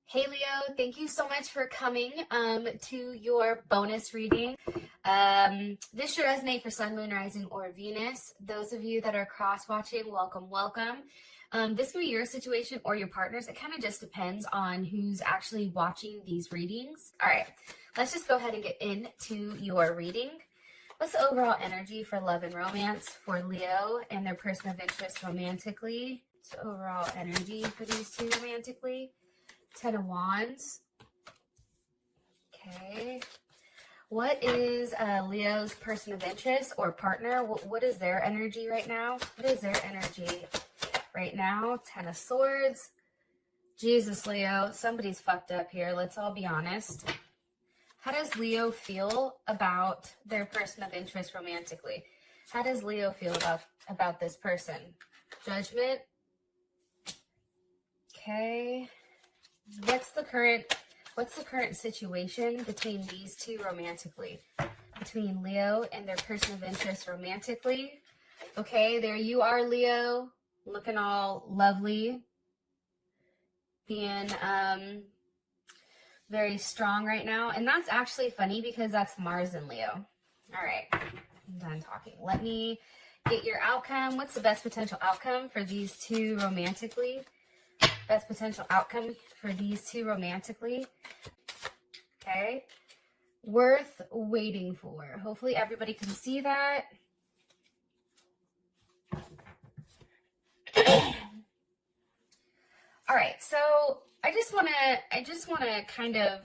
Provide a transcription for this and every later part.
Hey Leo, thank you so much for coming to your bonus reading. This should resonate for Sun, Moon, Rising, or Venus. Those of you that are cross-watching, welcome, welcome. This could be your situation or your partner's. It kind of just depends on who's actually watching these readings. All right, let's just go ahead and get into your reading. What's the overall energy for love and romance for Leo and their person of interest romantically? What's the overall energy for these two romantically? 10 of Wands. Okay. What is Leo's person of interest or partner? What is their energy right now? What is their energy right now? 10 of Swords. Jesus, Leo, somebody's fucked up here. Let's all be honest. How does Leo feel about their person of interest romantically? How does Leo feel about this person? Judgment. Okay. What's the current situation between these two romantically? Between Leo and their person of interest romantically. Okay, there you are, Leo, looking all lovely, being very strong right now. And that's actually funny because that's Mars and Leo. All right, I'm done talking. Let me get your outcome. What's the best potential outcome for these two romantically? Best potential outcome for these two romantically. Okay. Worth waiting for. Hopefully everybody can see that. All right. So I just want to kind of,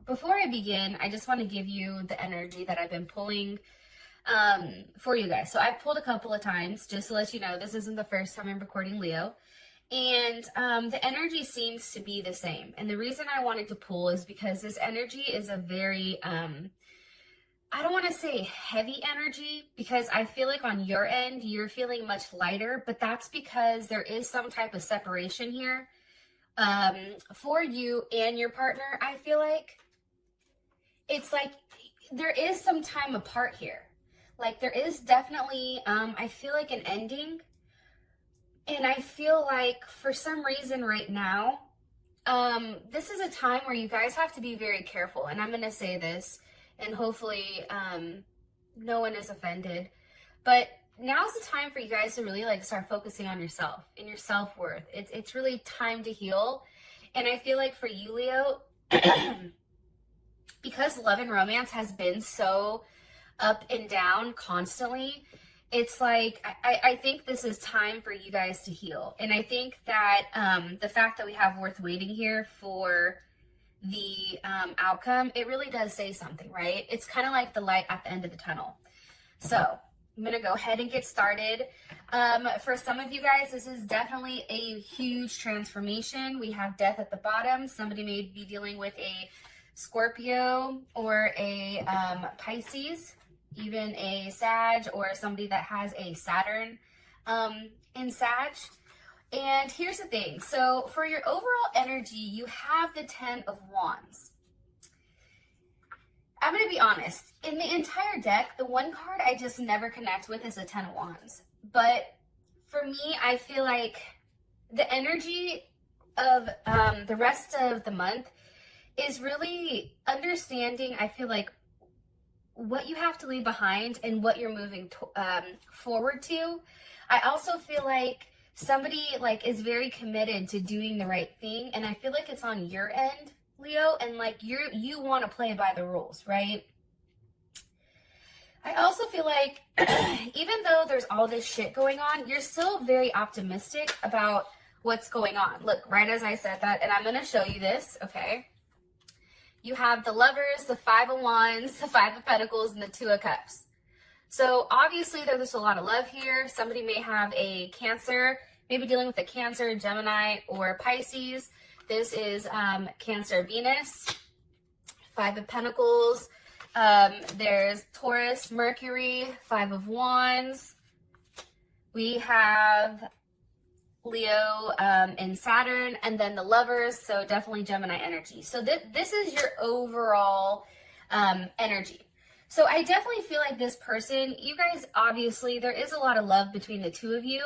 before I begin, I just want to give you the energy that I've been pulling for you guys. So I've pulled a couple of times just to let you know this isn't the first time I'm recording Leo. And the energy seems to be the same. And the reason I wanted to pull is because this energy is a very, I don't want to say heavy energy, because I feel like on your end, you're feeling much lighter, but that's because there is some type of separation here for you and your partner. I feel like it's like there is some time apart here. Like there is definitely, I feel like an ending. And I feel like for some reason right now, this is a time where you guys have to be very careful. And I'm going to say this, and hopefully no one is offended. But now's the time for you guys to really like start focusing on yourself and your self-worth. It's really time to heal. And I feel like for you, Leo, because love and romance has been so up and down constantly, it's like, I think this is time for you guys to heal. And I think that the fact that we have worth waiting here for the outcome, it really does say something, right? It's kind of like the light at the end of the tunnel. So I'm going to go ahead and get started. For some of you guys, this is definitely a huge transformation. We have death at the bottom. Somebody may be dealing with a Scorpio or a Pisces, even a Sag, or somebody that has a Saturn in Sag. And here's the thing. So for your overall energy, you have the 10 of Wands. I'm going to be honest. In the entire deck, the one card I just never connect with is the 10 of Wands. But for me, I feel like the energy of the rest of the month is really understanding, I feel like, what you have to leave behind and what you're moving forward to. I also feel like somebody like is very committed to doing the right thing, and I feel like it's on your end, Leo, and like you want to play by the rules, right? I also feel like even though there's all this shit going on, you're still very optimistic about what's going on. Look, right as I said that, and I'm going to show you this, okay? You have the Lovers, the 5 of Wands, the 5 of Pentacles, and the 2 of Cups. So obviously there's a lot of love here. Somebody may have a Cancer, maybe dealing with a Cancer, Gemini, or Pisces. This is Cancer, Venus, 5 of Pentacles. There's Taurus, Mercury, 5 of Wands. We have Leo and Saturn, and then the Lovers, so definitely Gemini energy. So this is your overall energy. So I definitely feel like this person, you guys, obviously there is a lot of love between the two of you.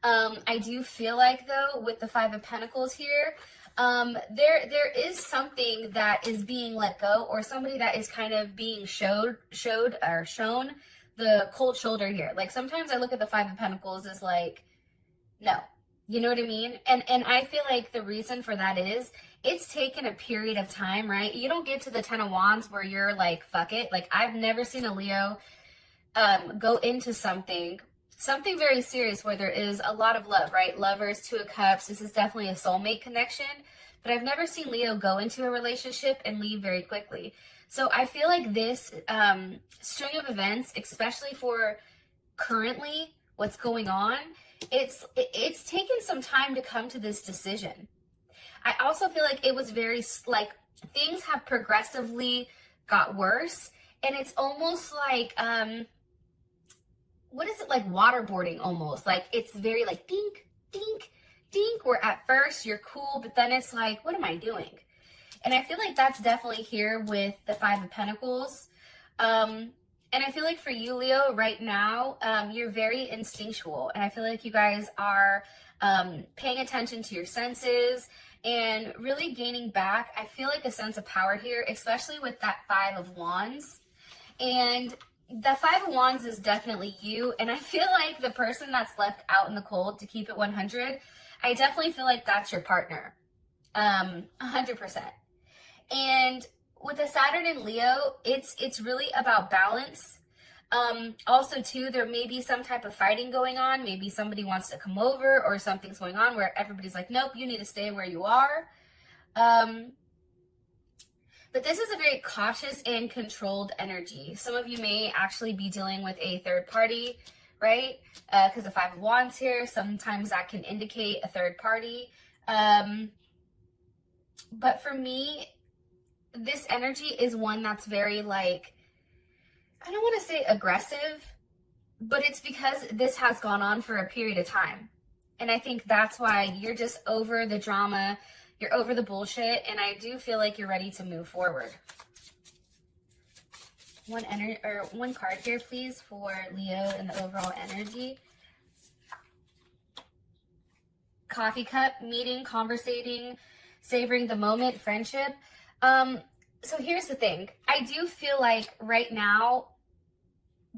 I do feel like, though, with the Five of Pentacles here, there is something that is being let go, or somebody that is kind of being shown the cold shoulder here. Like, sometimes I look at the Five of Pentacles as like, no, you know what I mean? And I feel like the reason for that is it's taken a period of time, right? You don't get to the Ten of Wands where you're like, fuck it. Like, I've never seen a Leo go into something very serious where there is a lot of love, right? Lovers, Two of Cups. This is definitely a soulmate connection, but I've never seen Leo go into a relationship and leave very quickly. So I feel like this string of events, especially for currently what's going on, it's taken some time to come to this decision. I also feel like it was very, like, things have progressively got worse, and it's almost like, what is it, like waterboarding almost? Like, it's very like dink, dink, dink, where at first you're cool, but then it's like, what am I doing? And I feel like that's definitely here with the Five of Pentacles. And I feel like for you, Leo, right now, you're very instinctual. And I feel like you guys are paying attention to your senses and really gaining back, I feel like, a sense of power here, especially with that Five of Wands. And the Five of Wands is definitely you. And I feel like the person that's left out in the cold, to keep it 100, I definitely feel like that's your partner. 100%. And with the Saturn in Leo, it's really about balance. Also, too, there may be some type of fighting going on. Maybe somebody wants to come over, or something's going on where everybody's like, nope, you need to stay where you are. But this is a very cautious and controlled energy. Some of you may actually be dealing with a third party, right? Because the Five of Wands here, sometimes that can indicate a third party. But for me, this energy is one that's very, like, I don't want to say aggressive, but it's because this has gone on for a period of time. And I think that's why you're just over the drama, you're over the bullshit, and I do feel like you're ready to move forward. One card here, please, for Leo and the overall energy. Coffee cup, meeting, conversating, savoring the moment, friendship. So here's the thing. I do feel like right now,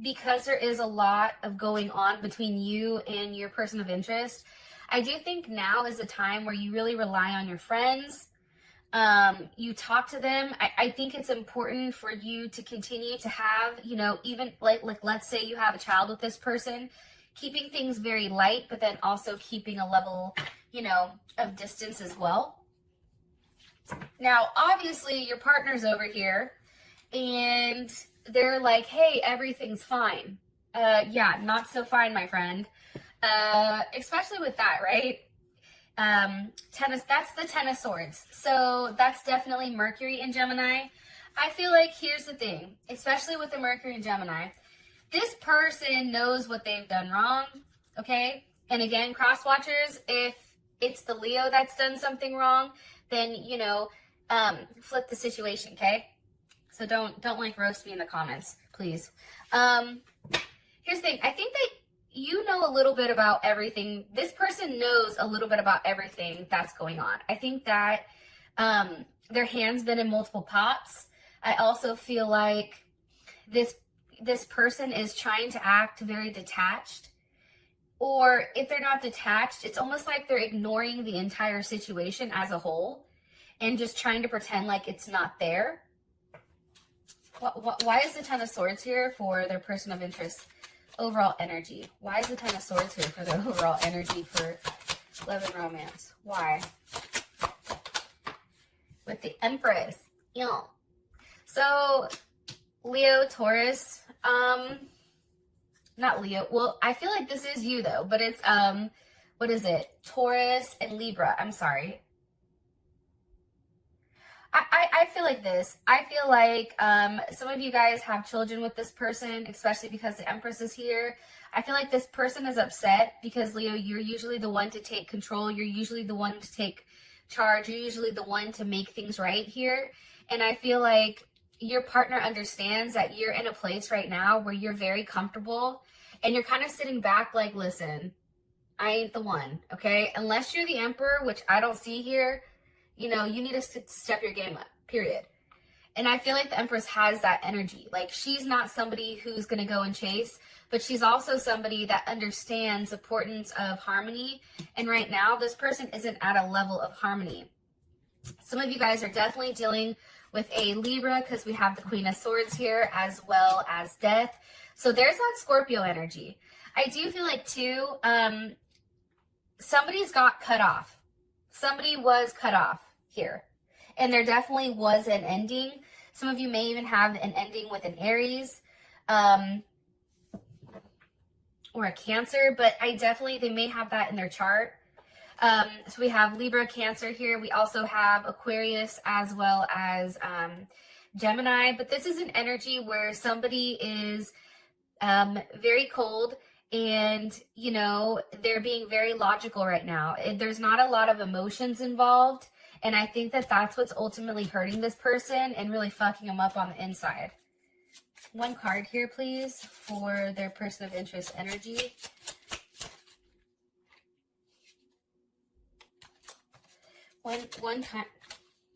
because there is a lot of going on between you and your person of interest, I do think now is the time where you really rely on your friends. You talk to them. I think it's important for you to continue to have, you know, even like let's say you have a child with this person, keeping things very light, but then also keeping a level, you know, of distance as well. Now, obviously, your partner's over here, and they're like, hey, everything's fine. Yeah, not so fine, my friend. Especially with that, right? That's the Ten of Swords. So that's definitely Mercury in Gemini. I feel like here's the thing, especially with the Mercury in Gemini. This person knows what they've done wrong, okay? And again, cross watchers, if it's the Leo that's done something wrong, then, you know, flip the situation, okay? So don't like roast me in the comments, please. Here's the thing. I think that you know a little bit about everything. This person knows a little bit about everything that's going on. I think that their hand's been in multiple pots. I also feel like this person is trying to act very detached. Or if they're not detached, it's almost like they're ignoring the entire situation as a whole and just trying to pretend like it's not there. Why is the Ten of Swords here for their person of interest overall energy? Why is the Ten of Swords here for their overall energy for love and romance? Why? With the Empress. Yeah. So, Leo, Taurus, not Leo. Well, I feel like this is you though, but it's, what is it? Taurus and Libra. I'm sorry. I feel like this. I feel like some of you guys have children with this person, especially because the Empress is here. I feel like this person is upset because, Leo, you're usually the one to take control. You're usually the one to take charge. You're usually the one to make things right here. And I feel like your partner understands that you're in a place right now where you're very comfortable and you're kind of sitting back like, listen, I ain't the one, okay? Unless you're the emperor, which I don't see here, you know, you need to step your game up, period. And I feel like the Empress has that energy. Like, she's not somebody who's going to go and chase, but she's also somebody that understands the importance of harmony. And right now, this person isn't at a level of harmony. Some of you guys are definitely dealing with a Libra because we have the Queen of Swords here, as well as Death. So there's that Scorpio energy. I do feel like, too, somebody's got cut off. Somebody was cut off here. And there definitely was an ending. Some of you may even have an ending with an Aries or a Cancer, but they may have that in their chart. So we have Libra, Cancer here. We also have Aquarius as well as Gemini. But this is an energy where somebody is very cold and, you know, they're being very logical right now. There's not a lot of emotions involved. And I think that that's what's ultimately hurting this person and really fucking them up on the inside. One card here, please, for their person of interest energy. One time.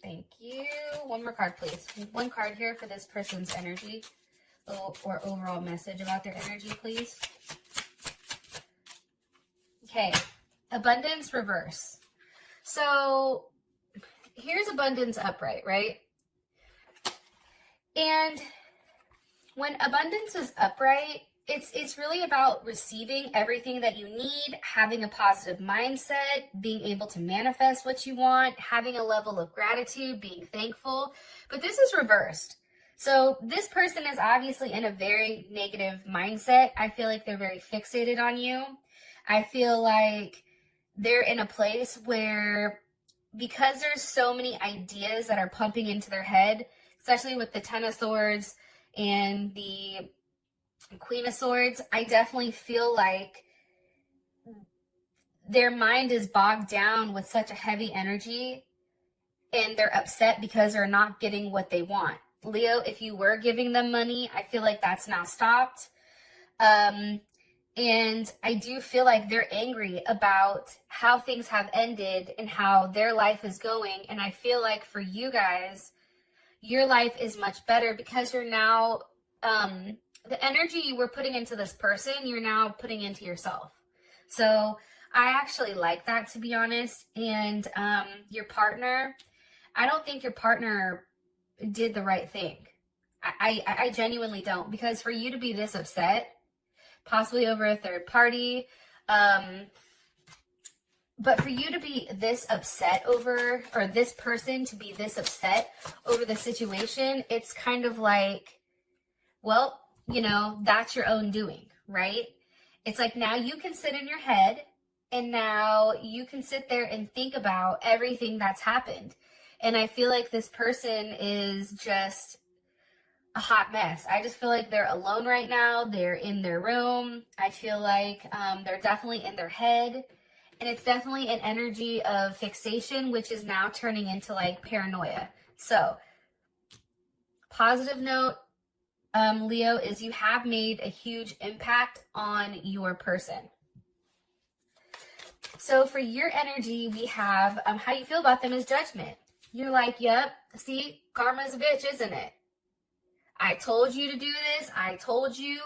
Thank you. One more card, please. One card here for this person's energy or overall message about their energy, please. Okay. Abundance reverse. So here's abundance upright, right? And when abundance is upright, it's really about receiving everything that you need, having a positive mindset, being able to manifest what you want, having a level of gratitude, being thankful. But this is reversed. So this person is obviously in a very negative mindset. I feel like they're very fixated on you. I feel like they're in a place where, because there's so many ideas that are pumping into their head, especially with the Ten of Swords and the Queen of Swords, I definitely feel like their mind is bogged down with such a heavy energy and they're upset because they're not getting what they want. Leo, if you were giving them money, I feel like that's now stopped. And I do feel like they're angry about how things have ended and how their life is going. And I feel like for you guys, your life is much better because you're now, the energy you were putting into this person, you're now putting into yourself. So I actually like that, to be honest. And your partner, I don't think your partner did the right thing. I genuinely don't, because for you to be this upset, possibly over a third party, but for you to be this upset over, or this person to be this upset over the situation, it's kind of like, well, you know, that's your own doing, right? It's like, now you can sit in your head and now you can sit there and think about everything that's happened. And I feel like this person is just a hot mess. I just feel like they're alone right now. They're in their room. I feel like they're definitely in their head. And it's definitely an energy of fixation, which is now turning into like paranoia. So, positive note, Leo, is you have made a huge impact on your person. So for your energy, we have how you feel about them is judgment. You're like, yep, see, karma's a bitch, isn't it? I told you to do this. I told you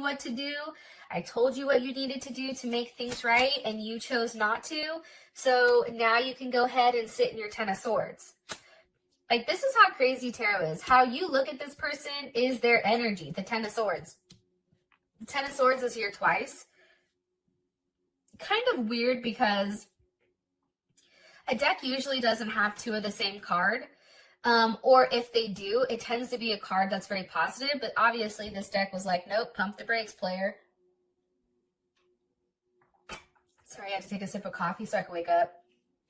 what to do. I told you what you needed to do to make things right, and you chose not to. So now you can go ahead and sit in your Ten of Swords. Like, this is how crazy tarot is. How you look at this person is their energy, the Ten of Swords. The Ten of Swords is here twice. Kind of weird because a deck usually doesn't have two of the same card. Or if they do, it tends to be a card that's very positive. But obviously this deck was like, nope, pump the brakes, player. Sorry, I had to take a sip of coffee so I could wake up.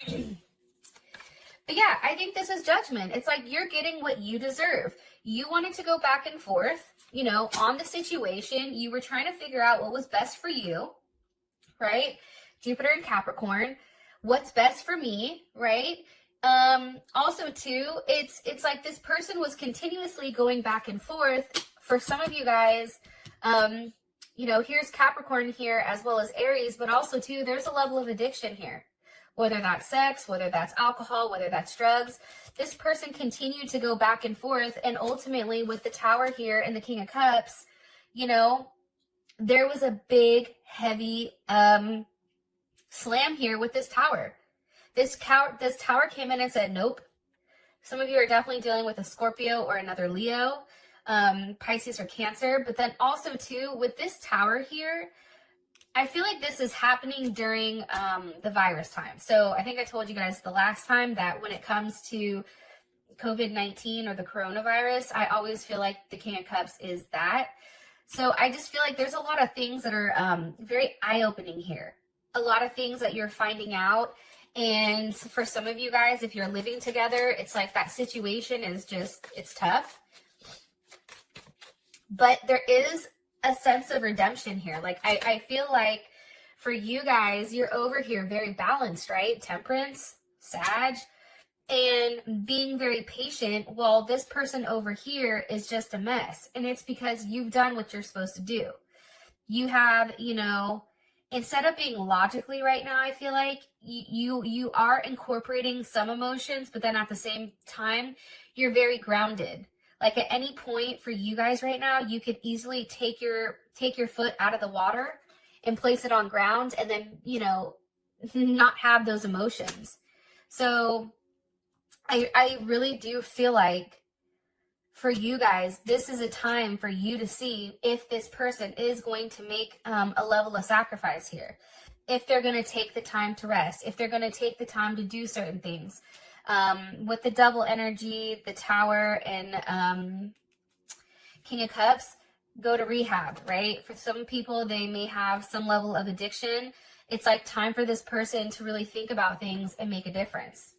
But yeah, I think this is judgment. It's like, you're getting what you deserve. You wanted to go back and forth, you know, on the situation. You were trying to figure out what was best for you, right? Jupiter and Capricorn. What's best for me, right? Also too, it's like this person was continuously going back and forth. For some of you guys, you know, here's Capricorn here as well as Aries, but also too, there's a level of addiction here. Whether that's sex, whether that's alcohol, whether that's drugs, this person continued to go back and forth. And ultimately with the Tower here and the King of Cups, you know, there was a big, heavy slam here with this Tower. This Tower came in and said, nope. Some of you are definitely dealing with a Scorpio or another Leo, Pisces or Cancer. But then also too, with this Tower here, I feel like this is happening during the virus time. So I think I told you guys the last time that when it comes to COVID-19 or the coronavirus, I always feel like the King of Cups is that. So I just feel like there's a lot of things that are very eye-opening here. A lot of things that you're finding out. And for some of you guys, if you're living together, it's like that situation is just, it's tough. But there is a sense of redemption here. Like I feel like for you guys, you're over here very balanced, right? Temperance, Sag, and being very patient, while this person over here is just a mess. And it's because you've done what you're supposed to do. You have, you know, instead of being logically right now, I feel like you are incorporating some emotions, but then at the same time, you're very grounded. Like at any point for you guys right now, you could easily take your foot out of the water and place it on ground and then, you know, not have those emotions. So I really do feel like for you guys, this is a time for you to see if this person is going to make a level of sacrifice here. If they're going to take the time to rest, if they're going to take the time to do certain things. With the double energy, the Tower, and King of Cups, go to rehab, right? For some people, they may have some level of addiction. It's like time for this person to really think about things and make a difference.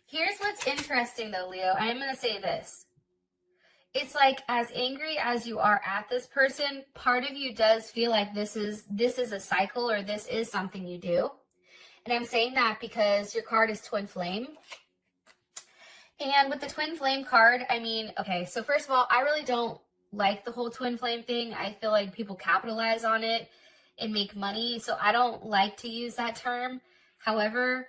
Here's what's interesting though, Leo. I'm going to say this. It's like as angry as you are at this person, part of you does feel like this is a cycle or this is something you do. And I'm saying that because your card is Twin Flame. And with the Twin Flame card, I mean, okay, so first of all, I really don't like the whole Twin Flame thing. I feel like people capitalize on it and make money. So I don't like to use that term. However,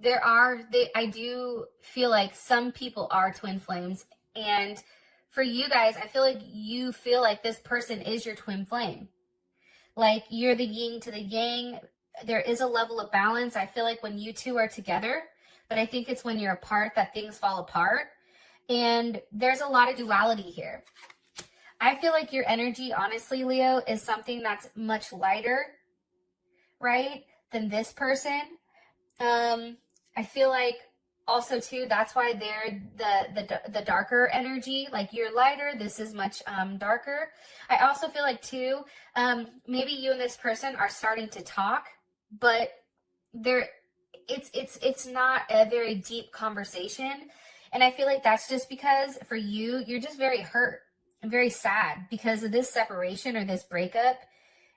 I do feel like some people are Twin Flames. And for you guys, I feel like you feel like this person is your Twin Flame. Like you're the yin to the yang. There is a level of balance. I feel like when you two are together, but I think it's when you're apart that things fall apart. And there's a lot of duality here. I feel like your energy, honestly, Leo, is something that's much lighter, right, than this person. I feel like also too, that's why they're the darker energy. Like you're lighter, this is much darker. I also feel like too, maybe you and this person are starting to talk, but it's not a very deep conversation. And I feel like that's just because for you, you're just very hurt and very sad because of this separation or this breakup.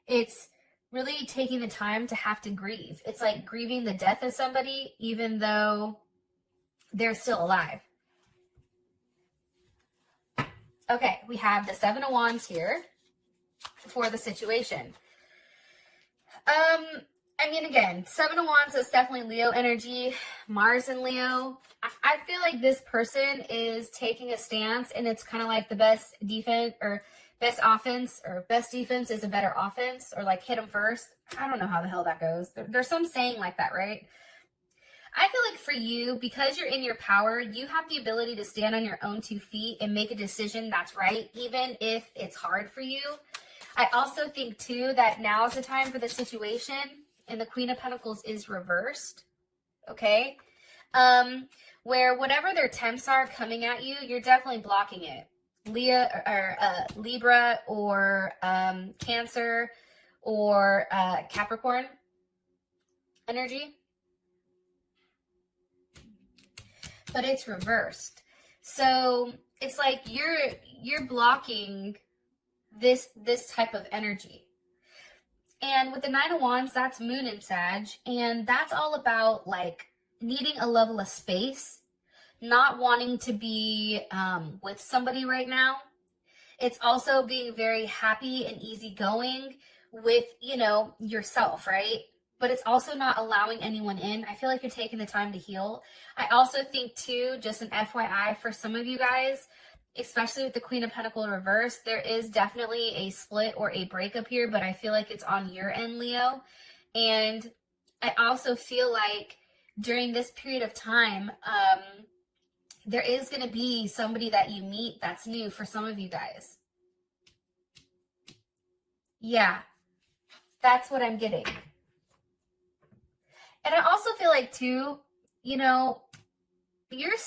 It's really taking the time to have to grieve. It's like grieving the death of somebody, even though they're still alive. Okay, we have the Seven of Wands here for the situation. I mean, again, Seven of Wands is definitely Leo energy, Mars and Leo. I feel like this person is taking a stance, and it's kind of like the best defense or best offense or best defense is a better offense, or like hit them first. I don't know how the hell that goes. There's some saying like that, right? I feel like for you, because you're in your power, you have the ability to stand on your own 2 feet and make a decision that's right, even if it's hard for you. I also think too that now is the time for the situation, and the Queen of Pentacles is reversed, okay? Where whatever their attempts are coming at you, you're definitely blocking it. Libra or Cancer or Capricorn energy. But it's reversed. So it's like you're blocking this type of energy. And with the Nine of Wands, that's Moon in Sag. And that's all about like needing a level of space, not wanting to be with somebody right now. It's also being very happy and easygoing with, you know, yourself, right? But it's also not allowing anyone in. I feel like you're taking the time to heal. I also think too, just an FYI for some of you guys, especially with the Queen of Pentacles reverse, there is definitely a split or a breakup here, but I feel like it's on your end, Leo. And I also feel like during this period of time, there is going to be somebody that you meet that's new for some of you guys. Yeah, that's what I'm getting. And I also feel like too, you know, there is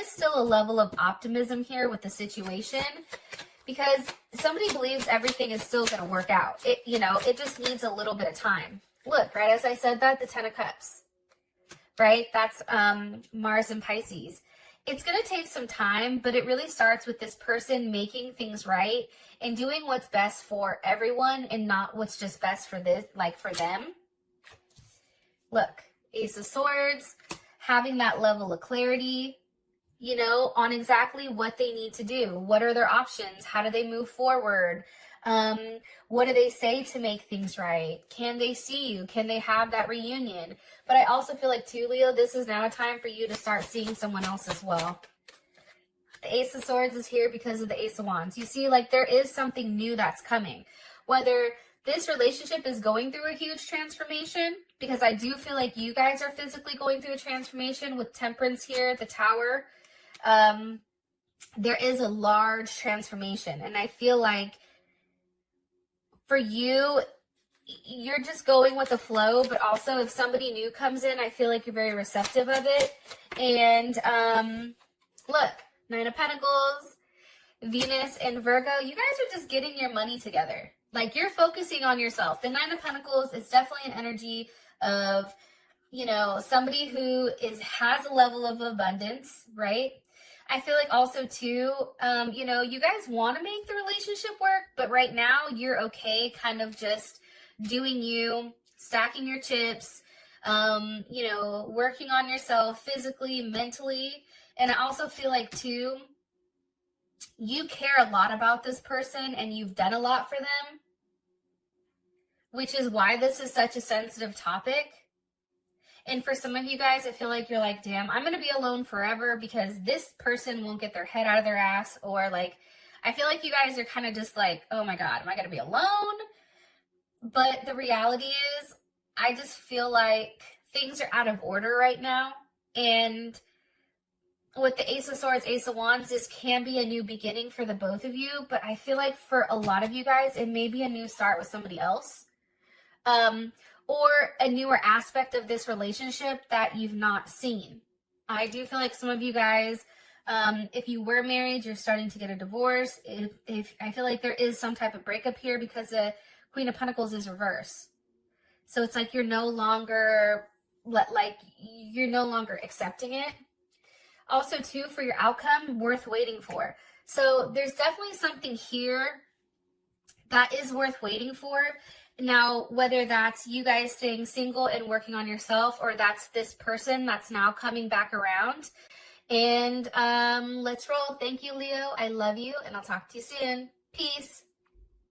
still a level of optimism here with the situation, because somebody believes everything is still going to work out. It, you know, it just needs a little bit of time. Look, right, as I said that, the Ten of Cups, right? That's Mars and Pisces. It's going to take some time, but it really starts with this person making things right and doing what's best for everyone and not what's just best for this, like for them. Look, Ace of Swords, having that level of clarity, you know, on exactly what they need to do. What are their options? How do they move forward? What do they say to make things right? Can they see you? Can they have that reunion? But I also feel like too, Leo, this is now a time for you to start seeing someone else as well. The Ace of Swords is here because of the Ace of Wands. You see, like, there is something new that's coming. Whether this relationship is going through a huge transformation, because I do feel like you guys are physically going through a transformation with Temperance here, the Tower. There is a large transformation. And I feel like for you, you're just going with the flow, but also if somebody new comes in, I feel like you're very receptive of it. And look, Nine of Pentacles, Venus and Virgo, you guys are just getting your money together. Like, you're focusing on yourself. The Nine of Pentacles is definitely an energy of, you know, somebody who has a level of abundance, right? I feel like also too, you know, you guys want to make the relationship work, but right now you're okay kind of just doing you, stacking your chips, you know, working on yourself physically, mentally. And I also feel like too, you care a lot about this person and you've done a lot for them, which is why this is such a sensitive topic. And for some of you guys, I feel like you're like, damn, I'm going to be alone forever because this person won't get their head out of their ass. Or like, I feel like you guys are kind of just like, oh my God, am I going to be alone? But the reality is, I just feel like things are out of order right now. And with the Ace of Swords, Ace of Wands, this can be a new beginning for the both of you. But I feel like for a lot of you guys, it may be a new start with somebody else. Or a newer aspect of this relationship that you've not seen. I do feel like some of you guys, if you were married, you're starting to get a divorce. If I feel like there is some type of breakup here because the Queen of Pentacles is reverse. So it's like you're no longer accepting it. Also too, for your outcome, worth waiting for. So there's definitely something here that is worth waiting for. Now, whether that's you guys staying single and working on yourself, or that's this person that's now coming back around. And let's roll. Thank you, Leo. I love you, and I'll talk to you soon. Peace.